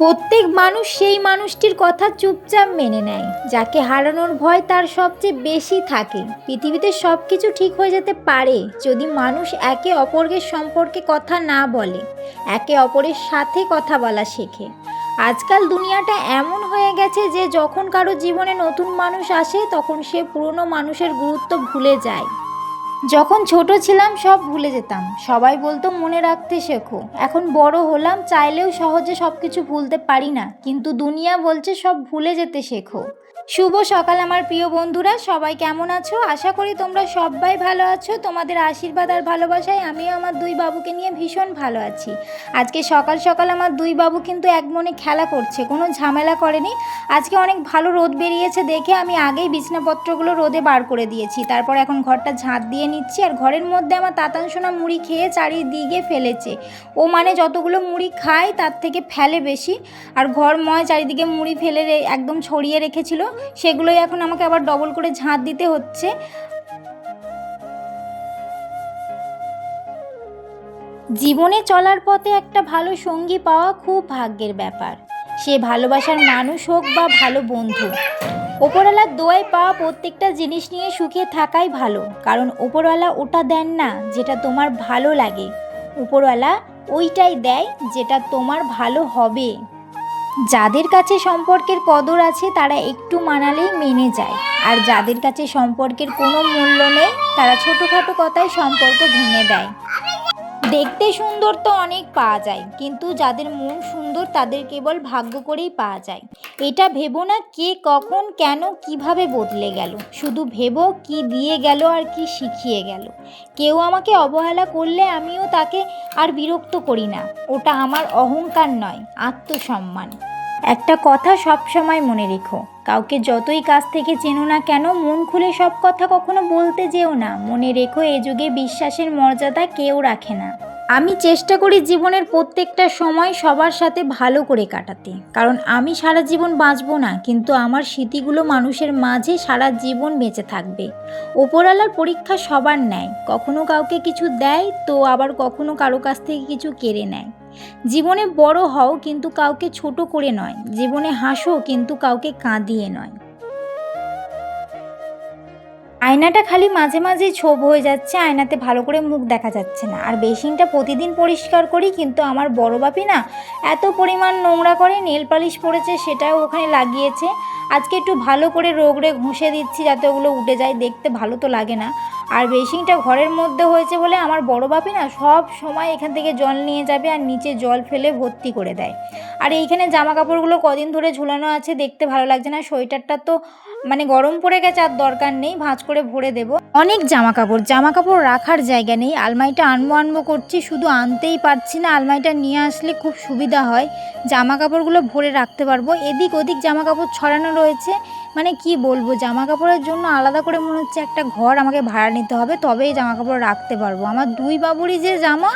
প্রত্যেক মানুষ সেই মানুষটির কথা চুপচাপ মেনে নেয় যাকে হারানোর ভয় তার সবচেয়ে বেশি থাকে। পৃথিবীতে সব কিছু ঠিক হয়ে যেতে পারে যদি মানুষ একে অপরকে সম্পর্কে কথা না বলে, একে অপরের সাথে কথা বলা শেখে। আজকাল দুনিয়াটা এমন হয়ে গেছে যে যখন কারো জীবনে নতুন মানুষ আসে তখন সে পুরনো মানুষের গুরুত্ব ভুলে যায়। যখন ছোট ছিলাম সব ভুলে যেতাম, সবাই বলতো মনে রাখতে শেখো। এখন বড় হলাম, চাইলেও সহজে সব কিছু ভুলতে পারি না, কিন্তু দুনিয়া বলছে সব ভুলে যেতে শেখো। শুভ সকাল আমার প্রিয় বন্ধুরা, সবাই কেমন আছো? আশা করি তোমরা সবাই ভালো আছো। তোমাদের আশীর্বাদ আর ভালোবাসায় আমিও আমার দুই বাবুকে নিয়ে ভীষণ ভালো আছি। আজকে সকাল সকাল আমার দুই বাবু কিন্তু এক মনে খেলা করছে, কোনো ঝামেলা করেনি। আজকে অনেক ভালো রোদ বেরিয়েছে দেখে আমি আগেই বিছানাপত্রগুলো রোদে বার করে দিয়েছি। তারপর এখন ঘরটা ঝাঁট দিয়ে নিচ্ছি। আর ঘরের মধ্যে আমার তাতান সোনা মুড়ি খেয়ে চারিদিকে ফেলেছে। ও মানে যতগুলো মুড়ি খায় তার থেকে ফেলে বেশি। আর ঘরময় চারিদিকে মুড়ি ফেলে একদম ছড়িয়ে রেখেছিল, সেগুলোই এখন আমাকে আবার ডবল করে ঝাঁট দিতে হচ্ছে। জীবনে চলার পথে একটা ভালো সঙ্গী পাওয়া খুব ভাগ্যের ব্যাপার। সে ভালোবাসার মানুষ হোক বা ভালো বন্ধু। ওপরওয়ালার দোয়ায় পাওয়া প্রত্যেকটা জিনিস নিয়ে সুখে থাকাই ভালো, কারণ ওপরওয়ালা ওটা দেন না যেটা তোমার ভালো লাগে, ওপরওয়ালা ওইটাই দেয় যেটা তোমার ভালো হবে। যাদের কাছে সম্পর্কের কদর আছে তারা একটু মানালেই মেনে যায়, আর যাদের কাছে সম্পর্কের কোনো মূল্য নেই তারা ছোটোখাটো কথায় সম্পর্ক ভেঙে দেয়। দেখতে সুন্দর তো অনেক পাওয়া যায়, কিন্তু যাদের মন সুন্দর তাদের কেবল ভাগ্য করেই পাওয়া যায়। এটা ভেবো না কে কখন কেন কিভাবে বদলে গেল, শুধু ভেবো কি দিয়ে গেল আর কি শিখিয়ে গেল। কেউ আমাকে অবহেলা করলে আমিও তাকে আর বিরক্ত করি না, ওটা আমার অহংকার নয়, আত্মসম্মান। একটা কথা সব সময় মনে রেখো, কাউকে যতই কাছ থেকে চেনো না কেন মন খুলে সব কথা কখনো বলতে যেও না। মনে রেখো এ যুগে বিশ্বাসের মর্যাদা কেউ রাখে না। আমি চেষ্টা করি জীবনের প্রত্যেকটা সময় সবার সাথে ভালো করে কাটাতে, কারণ আমি সারা জীবন বাঁচবো না, কিন্তু আমার স্মৃতিগুলো মানুষের মাঝে সারা জীবন বেঁচে থাকবে। ওপরওয়ালার পরীক্ষা সবার নেয়, কখনো কাউকে কিছু দেয় তো আবার কখনো কারো কাছ থেকে কিছু কেড়ে নেয়। জীবনে বড় হও কিন্তু কাউকে ছোট করে নয়, জীবনে হাসো কিন্তু কাউকে কাঁদিয়ে নয়। আয়নাটা খালি মাঝে মাঝেই ছোপ হয়ে যাচ্ছে, আয়নাতে ভালো করে মুখ দেখা যাচ্ছে না। আর বেসিনটা প্রতিদিন পরিষ্কার করি, কিন্তু আমার বড় বাপি না এত পরিমাণ নোংরা করে, নেল পালিশ পড়েছে সেটাও ওখানে লাগিয়েছে। আজকে একটু ভালো করে রোগড়ে ঘষে দিচ্ছি যাতে ওগুলো উঠে যায়, দেখতে ভালো তো লাগে না। আর বেসিনটা ঘরের মধ্যে হয়েছে বলে আমার বড় বাপি না সব সময় এখান থেকে জল নিয়ে যাবে আর নিচে জল ফেলে ভর্তি করে দেয়। আর এইখানে জামা কাপড়গুলো কদিন ধরে ঝুলানো আছে, দেখতে ভালো লাগছে না। সোয়েটারটা তো মানে গরম পড়ে গেছে, আর দরকার নেই, ভাঁজ করে ভরে দেব। অনেক জামা কাপড় রাখার জায়গা নেই, আলমারিটা আনবো করছি, শুধু আনতেই পারছি না। আলমারিটা নিয়ে আসলে খুব সুবিধা হয়, জামা কাপড়গুলো ভরে রাখতে পারবো। এদিক ওদিক জামা কাপড় ছড়ানো রয়েছে, মানে কি বলবো, জামা কাপড়ের জন্য আলাদা করে মনে হচ্ছে একটা ঘর আমাকে ভাড়া নিতে হবে, তবেই জামা কাপড় রাখতে পারবো। আমার দুই বাবুরই যে জামা,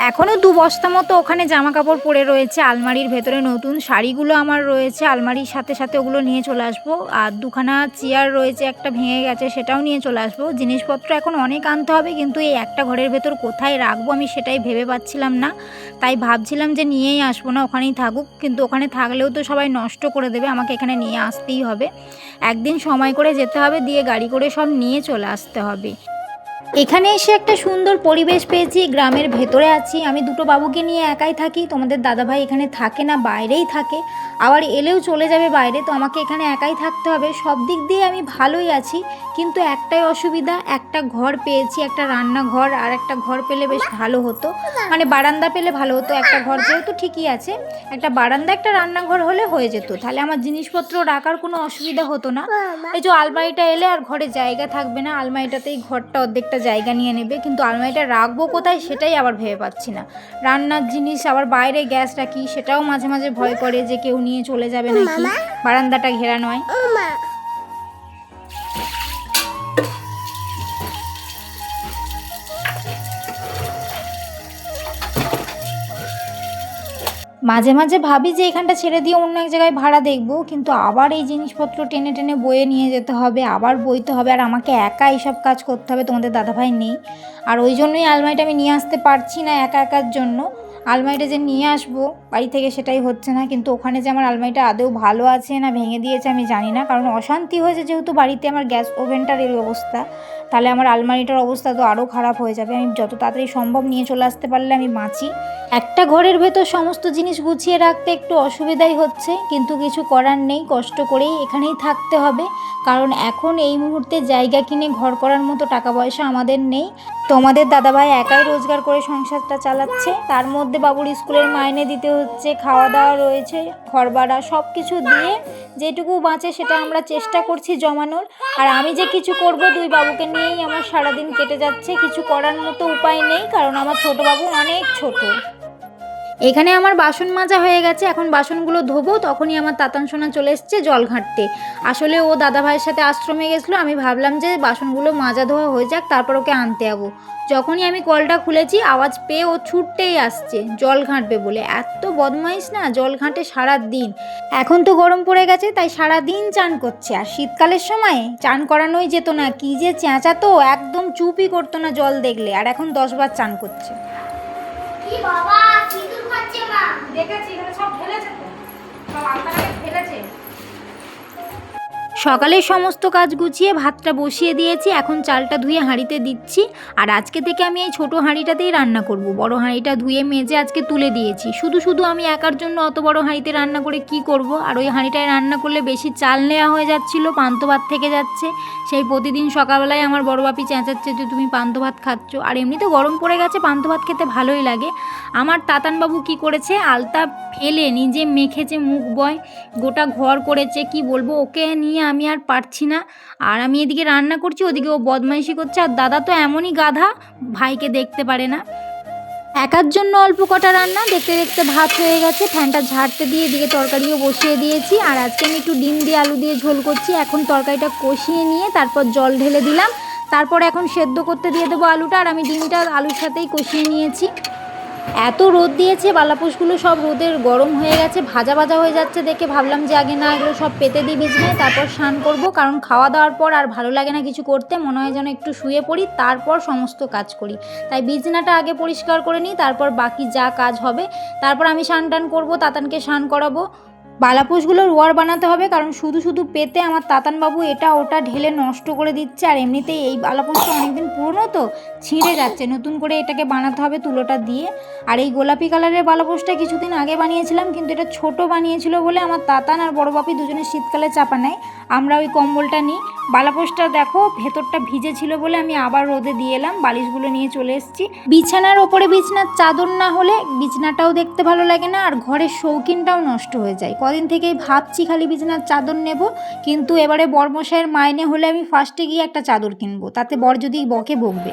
এখনও 2 বস্তা মতো ওখানে জামা কাপড় পরে রয়েছে আলমারির ভেতরে। নতুন শাড়িগুলো আমার রয়েছে আলমারির সাথে সাথে, ওগুলো নিয়ে চলে আসবো। আর 2খানা চেয়ার রয়েছে, একটা ভেঙে গেছে সেটাও নিয়ে চলে আসবো। জিনিসপত্র এখন অনেক আনতে হবে, কিন্তু এই একটা ঘরের ভেতর কোথায় রাখবো আমি সেটাই ভেবে পাচ্ছিলাম না। তাই ভাবছিলাম যে নিয়েই আসবো না, ওখানেই থাকুক, কিন্তু ওখানে থাকলেও তো সবাই নষ্ট করে দেবে, আমাকে এখানে নিয়ে আসতেই হবে। একদিন সময় করে যেতে হবে, দিয়ে গাড়ি করে সব নিয়ে চলে আসতে হবে। এখানে এসে একটা সুন্দর পরিবেশ পেয়েছি, গ্রামের ভেতরে আছি। আমি দুটো বাবুকে নিয়ে একাই থাকি, তোমাদের দাদাভাই এখানে থাকে না, বাইরেই থাকে। আবার এলেও চলে যাবে বাইরে, তো আমাকে এখানে একাই থাকতে হবে। সব দিক দিয়ে আমি ভালোই আছি, কিন্তু একটাই অসুবিধা, একটা ঘর পেয়েছি, একটা রান্নাঘর, আর একটা ঘর পেলে বেশ ভালো হতো, মানে বারান্দা পেলে ভালো হতো। একটা ঘর যেহেতু ঠিকই আছে, একটা বারান্দা একটা রান্নাঘর হলে হয়ে যেত, তাহলে আমার জিনিসপত্র রাখার কোনো অসুবিধা হতো না। এই যে আলমারিটা এলে আর ঘরে জায়গা থাকবে না, আলমারিটাতেই ঘরটা অর্ধেকটা জায়গা নিয়ে নেবে, কিন্তু আলমারিটা রাখবো কোথায় সেটাই আবার ভেবে পাচ্ছি না। রান্নার জিনিস আবার বাইরে গ্যাস রাখি, সেটাও মাঝে মাঝে ভয় করে যে কেউ নিয়ে চলে যাবে নাকি, বারান্দাটা ঘেরা নয়। মাঝে মাঝে ভাবি যে এখানটা ছেড়ে দিয়ে অন্য এক জায়গায় ভাড়া দেখবো, কিন্তু আবার এই জিনিসপত্র টেনে টেনে বয়ে নিয়ে যেতে হবে, আবার বইতে হবে, আর আমাকে একা এইসব কাজ করতে হবে, তোমাদের দাদাভাই নেই। আর ওই জন্যই আলমারিটা আমি নিয়ে আসতে পারছি না একা একার জন্য। আলমারিটা যে নিয়ে আসবো বাড়ি থেকে সেটাই হচ্ছে না। কিন্তু ওখানে যে আমার আলমারিটা আদৌ ভালো আছে না ভেঙে দিয়েছে আমি জানি না, কারণ অশান্তি হয়েছে যেহেতু বাড়িতে আমার গ্যাস ওভেনটার এই অবস্থা, তাহলে আমার আলমারিটার অবস্থা তো আরও খারাপ হয়ে যাবে। আমি যত তাড়াতাড়ি সম্ভব নিয়ে চলে আসতে পারলে আমি বাঁচি। একটা ঘরের ভেতর সমস্ত জিনিস গুছিয়ে রাখতে একটু অসুবিধাই হচ্ছে, কিন্তু কিছু করার নেই, কষ্ট করেই এখানেই থাকতে হবে। কারণ এখন এই মুহূর্তে জায়গা কিনে ঘর করার মতো টাকা পয়সা আমাদের নেই। তোমাদের দাদাভাই একাই রোজগার করে সংসারটা চালাচ্ছে, তার মধ্যে বাবুর স্কুলের মাইনে দিতে হচ্ছে, খাওয়া দাওয়া রয়েছে, ঘর ভাড়া সব কিছু দিয়ে যেটুকু বাঁচে সেটা আমরা চেষ্টা করছি জমানোর। আর আমি যে কিছু করব দুই বাবুকে নিয়েই আমার সারাদিন কেটে যাচ্ছে, কিছু করার মতো উপায় নেই, কারণ আমার ছোট বাবু অনেক ছোট। এখানে আমার বাসন মাজা হয়ে গেছে, এখন বাসনগুলো ধোবো। তখনই আমার তাতান সোনা চলে এসছে জল ঘাঁটতে। আসলে ও দাদা ভাইয়ের সাথে আশ্রমে গেছিলো, আমি ভাবলাম যে বাসনগুলো মাজা ধোয়া হয়ে যাক তারপর ওকে আনতে যাবো। যখনই আমি কলটা খুলেছি আওয়াজ পেয়ে ও ছুটতেই আসছে জল ঘাঁটবে বলে। এত বদমাইশ না, জল ঘাঁটে সারা দিন। এখন তো গরম পড়ে গেছে তাই সারা দিন চান করছে, আর শীতকালের সময় চান করানোই যেত না, কি যে চেঁচাতো, একদম চুপই করতো না জল দেখলে। আর এখন 10 বার চান করছে। কি বাবা সিঁদুর খাচ্ছে মা? দেখেছি এখানে সব ফেলেছে তো, সব আলমারিতে ফেলেছে। সকালের সমস্ত কাজ গুছিয়ে ভাতটা বসিয়ে দিয়েছি, এখন চালটা ধুয়ে হাঁড়িতে দিচ্ছি। আর আজকে থেকে আমি এই ছোটো হাঁড়িটাতেই রান্না করব। বড় হাঁড়িটা ধুয়ে মেজে আজকে তুলে দিয়েছি। শুধু শুধু আমি একার জন্য অত বড় হাঁড়িতে রান্না করে কি করব। আর ওই হাঁড়িটায় রান্না করলে বেশি চাল নেওয়া হয়ে যাচ্ছিলো, পান্তা ভাত থেকে যাচ্ছে। সেই প্রতিদিন সকালবেলায় আমার বড় বাপি চেঁচাচ্ছে যে তুমি পান্তা ভাত খাচ্ছ। আর এমনিতে গরম পড়ে গেছে, পান্তা ভাত খেতে ভালোই লাগে। আমার তাতানবাবু কি করেছে, আলতা ফেলে নিজে মেখেছে, মুখ বয় গোটা ঘর করেছে, কি বলবো, ওকে নিয়ে আমি আর পারছি না। আর আমি এদিকে রান্না করছি, ওদিকে ও বদমাইশি করছে। আর দাদা তো এমনই গাধা, ভাইকে দেখতে পারে না। একার জন্য অল্প কটা রান্না, দেখতে দেখতে ভাত হয়ে গেছে। ফ্যানটা ঝাড়তে দিয়ে এদিকে তরকারিও বসিয়ে দিয়েছি। আর আজকে আমি একটু ডিম দিয়ে আলু দিয়ে ঝোল করছি। এখন তরকারিটা কষিয়ে নিয়ে তারপর জল ঢেলে দিলাম। তারপর এখন সেদ্ধ করতে দিয়ে দেবো আলুটা। আর আমি ডিমটা আলুর সাথেই কষিয়ে নিয়েছি। এত রোদ দিয়েছে, বালাপোষগুলো সব রোদের গরম হয়ে গেছে, ভাজা ভাজা হয়ে যাচ্ছে দেখে ভাবলাম যে আগে না এগুলো সব পেতে দিই বিছানায়, তারপর স্নান করব। কারণ খাওয়া দাওয়ার পর আর ভালো লাগে না কিছু করতে, মনে হয় যেন একটু শুয়ে পড়ি তারপর সমস্ত কাজ করি। তাই বিছানাটা আগে পরিষ্কার করে নিই, তারপর বাকি যা কাজ হবে। তারপর আমি স্নান টান করবো, তাতানকে স্নান করাবো। বালাপোষগুলোর ওয়ার বানাতে হবে, কারণ শুধু শুধু পেতে আমার তাতানবাবু এটা ওটা ঢেলে নষ্ট করে দিচ্ছে। আর এমনিতেই এই বালাপোষটা অনেকদিন পুরনো তো, ছিঁড়ে যাচ্ছে, নতুন করে এটাকে বানাতে হবে তুলোটা দিয়ে। আর এই গোলাপি কালারের বালাপোষটা কিছুদিন আগে বানিয়েছিলাম, কিন্তু এটা ছোট বানিয়েছিল বলে আমার তাতান আর বড় বাপি দুজনে শীতকালে চাপা নেয়, আমরা ওই কম্বলটা নিই। বালাপোষটা দেখো ভেতরটা ভিজে ছিল বলে আমি আবার রোদে দিয়ে এলাম, বালিশগুলো নিয়ে চলে এসেছি। বিছানার ওপরে বিছানার চাদর না হলে বিছানাটাও দেখতে ভালো লাগে না, আর ঘরের শৌখিনটাও নষ্ট হয়ে যায়। কদিন থেকেই ভাবছি খালি বিছানার চাদর নেব, কিন্তু এবারে বরমশাইয়ের মাইনে হলে আমি ফার্স্টে গিয়ে একটা চাদর কিনবো, তাতে বর যদি বকে বকবে।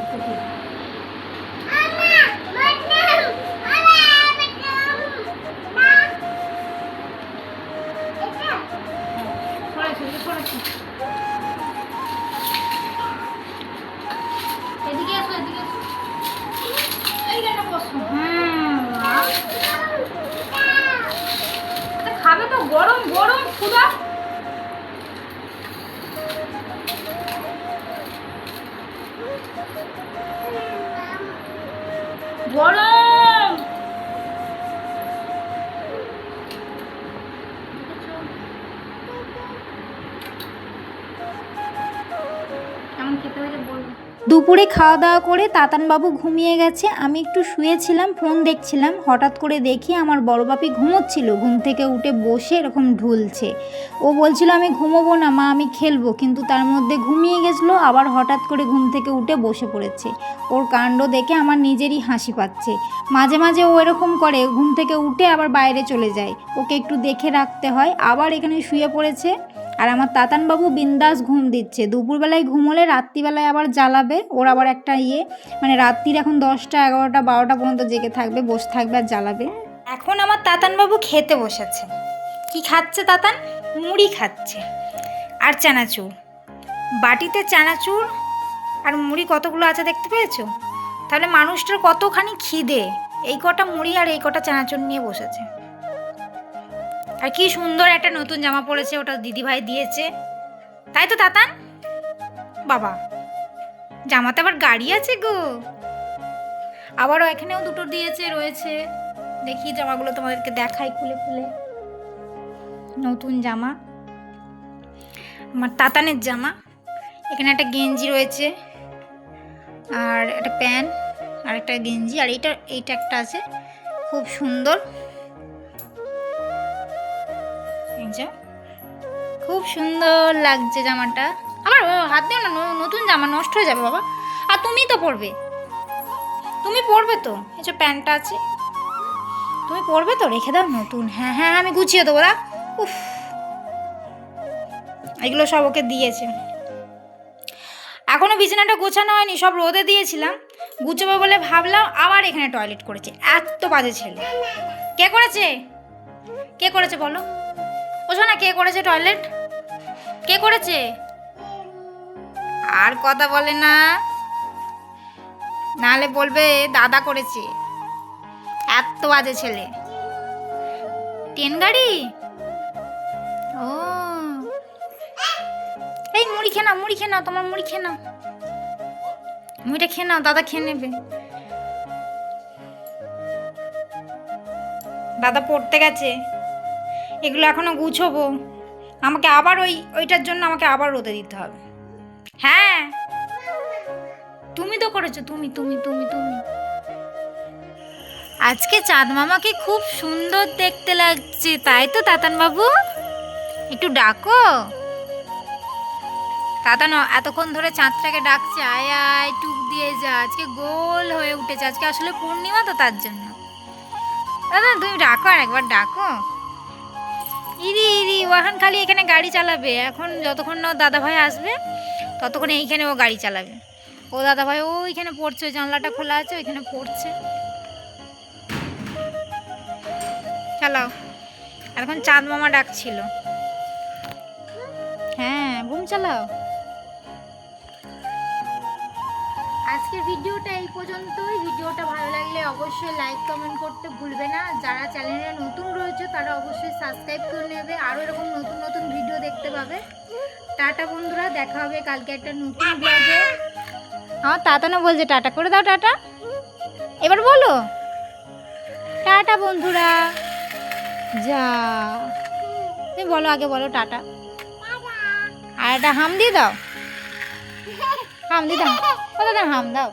এদিকে এসো, এদিকে এসো, এইখানে বসো। খাবে তো, গরম গরম ক্ষুধা। গরম কেমন খেতে হয়েছে বলবো। দুপুরে খাওয়া দাওয়া করে তাতানবাবু ঘুমিয়ে গেছে, আমি একটু শুয়েছিলাম, ফোন দেখছিলাম। হঠাৎ করে দেখি আমার বড় বাপি ঘুমোচ্ছিল, ঘুম থেকে উঠে বসে এরকম ঢুলছে। ও বলছিল আমি ঘুমোবো না মা, আমি খেলবো, কিন্তু তার মধ্যে ঘুমিয়ে গেছিলো, আবার হঠাৎ করে ঘুম থেকে উঠে বসে পড়েছে। ওর কাণ্ড দেখে আমার নিজেরই হাসি পাচ্ছে। মাঝে মাঝে ও এরকম করে, ঘুম থেকে উঠে আবার বাইরে চলে যায়, ওকে একটু দেখে রাখতে হয়। আবার এখানে শুয়ে পড়েছে। আর আমার তাতানবাবু বিন্দাস ঘুম দিচ্ছে। দুপুরবেলায় ঘুমোলে রাত্রিবেলায় আবার জ্বালাবে, ওর আবার একটা মানে রাত্রির এখন 10টা 11টা 12টা পর্যন্ত জেগে থাকবে, বসে থাকবে আর জ্বালাবে। এখন আমার তাতানবাবু খেতে বসেছে। কি খাচ্ছে তাতান? মুড়ি খাচ্ছে আর চানাচুর। বাটিতে চানাচুর আর মুড়ি কতগুলো আছে দেখতে পেয়েছো? তাহলে মানুষটার কতখানি খিদে, এই কটা মুড়ি আর এই কটা চানাচুর নিয়ে বসেছে। আর কি সুন্দর একটা নতুন জামা পরেছে, ওটা দিদিভাই দিয়েছে, তাই তো তাতান? বাবা জামাতে আবার গাড়ি আছে গো, আবারও এখানেও দুটো দিয়েছে রয়েছে। দেখি জামাগুলো তোমাদেরকে দেখাই খুলে খুলে। নতুন জামা, আমার তাতানের জামা। এখানে একটা গেঞ্জি রয়েছে, আর একটা প্যান্ট, আর একটা গেঞ্জি, আর এইটা একটা আছে, খুব সুন্দর। এই যে খুব সুন্দর লাগছে জামাটা। আমার হাত দিও না, নতুন জামা নষ্ট হয়ে যাবে বাবা। আর তুমি তো পরবে, তুমি পরবে তো। এই যে প্যান্টটা আছে, তুমি পরবে তো, রেখে দাও নতুন। হ্যাঁ হ্যাঁ, আমি গুছিয়ে দেবো। দা উফ, এগুলো সব ওকে দিয়েছে। এখনো বিছানাটা গোছানো হয়নি, সব রোদে দিয়েছিলাম, গুছাবো বলে ভাবলাম, আবার এখানে টয়লেট করেছে। এত বাজে ছেলে। কে করেছে? কে করেছে বলো? ওঠো না, কে করেছে টয়লেট? কে করেছে? আর কথা বলে না, নাহলে বলবে দাদা করেছে। এত বাজে ছেলে। ট্রেন গাড়ি? ও, এই মুড়ি খেয়ে নাও, মুড়ি খেয়ে নাও, তোমার মুড়ি খেয়ে নাও, মুড়িটা খেয়ে নাও, দাদা খেয়ে নেবে। দাদা পড়তে গেছে, এগুলো এখনো গুছোবো। আমাকে আবার ওইটার জন্য আমাকে আবার রোদে দিতে হবে। হ্যাঁ, তুমি তো করেছো, তুমি তুমি তুমি তুমি আজকে চাঁদ মামাকে খুব সুন্দর দেখতে লাগছে, তাই তো তাতান বাবু? একটু ডাকো। তাতান এতক্ষণ ধরে চাঁদটাকে ডাকছে, আয় আয় টুক দিয়ে যা। আজকে গোল হয়ে উঠেছে, আজকে আসলে পূর্ণিমা তো, তার জন্য। দাদা তুমি ডাকো, আর একবার ডাকো। ইরি ইরি, ও এখন খালি এখানে গাড়ি চালাবে। এখন যতক্ষণ না দাদা ভাই আসবে ততক্ষণ এইখানে ও গাড়ি চালাবে। ও দাদা ভাই ওইখানে পড়ছে, ওই জানলাটা খোলা আছে, ওইখানে পড়ছে। চালাও। এখন চাঁদ মামা ডাকছিল। হ্যাঁ, বুম চালাও। আজকের ভিডিওটা এই পর্যন্তই। ভিডিওটা ভালো লাগলে অবশ্যই লাইক কমেন্ট করতে ভুলবে না। যারা চ্যানেলে নতুন রয়েছে তারা অবশ্যই সাবস্ক্রাইব করে নেবে, আরও এরকম নতুন নতুন ভিডিও দেখতে পাবে। টাটা বন্ধুরা, দেখা হবে কালকে একটা নতুন ব্লগে। আমার তাতানো বলছে টাটা করে দাও, টাটা এবার বলো। টাটা বন্ধুরা, যা তুমি বলো, আগে বলো টাটা, আর একটা হাম দিয়ে দাও, হাম দিয়ে দাও, হাম দাও।